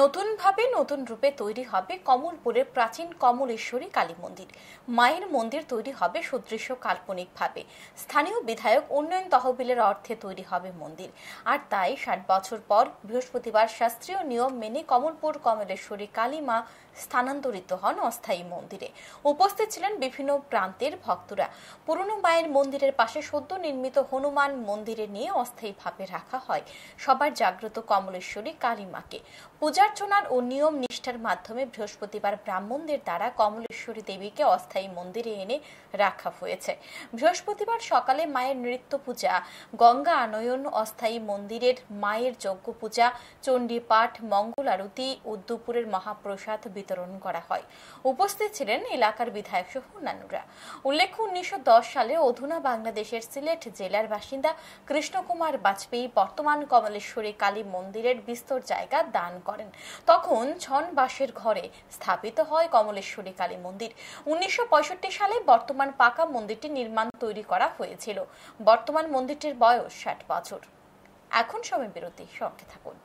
নতুনভাবে নতুন রূপে তৈরি হবে কমলপুরের প্রাচীন কমলেশ্বরী কালী মন্দির। মায়ের মন্দির তৈরি হবে সুদৃশ্য কাল্পনিকভাবে। স্থানীয় বিধায়ক উন্নয়ন তহবিলের অর্থে তৈরি হবে মন্দির। আর তাই ৬০ বছর পর বৃহস্পতিবার শাস্ত্রীয় নিয়ম মেনে কমলপুর কমলেশ্বরী কালী মা স্থানান্তরিত হন অস্থায়ী মন্দিরে। উপস্থিত ছিলেন বিভিন্ন প্রান্তের ভক্তরা। পুরনো মায়ের মন্দিরের পাশে সদ্য নির্মিত হনুমান মন্দিরে নিয়ে অস্থায়ীভাবে রাখা হয় সবার জাগ্রত কমলেশ্বরী কালী মাকে। পূজার্চনার ও নিয়ম নিষ্ঠার মাধ্যমে বৃহস্পতিবার ব্রাহ্মণদের দ্বারা কমলেশ্বরী দেবীকে অস্থায়ী মন্দিরে এনে রাখা হয়েছে। বৃহস্পতিবার সকালে মায়ের নৃত্য পূজা, গঙ্গা আনয়ন, অস্থায়ী মন্দিরের মায়ের যজ্ঞ পূজা, চণ্ডী পাঠ, মঙ্গল আরতি ও দুপুরের মহাপ্রসাদ বিতরণ করা হয়। উপস্থিত ছিলেন এলাকার বিধায়ক সহ অন্যান্যরা। উল্লেখ্য, ১৯১০ সালে অধুনা বাংলাদেশের সিলেট জেলার বাসিন্দা কৃষ্ণকুমার বাজপেয়ী বর্তমান কমলেশ্বরী কালী মন্দিরের বিস্তর জায়গা দান করেন। তখন ছন বাঁশের ঘরে স্থাপিত হয় কমলেশ্বরী কালী মন্দির। ১৯৬৫ সালে বর্তমান পাকা মন্দিরটি নির্মাণ তৈরি করা হয়েছিল। বর্তমান মন্দিরটির বয়স ৬০ বছর। এখন সময় বিরতি, সঙ্গে থাকুন।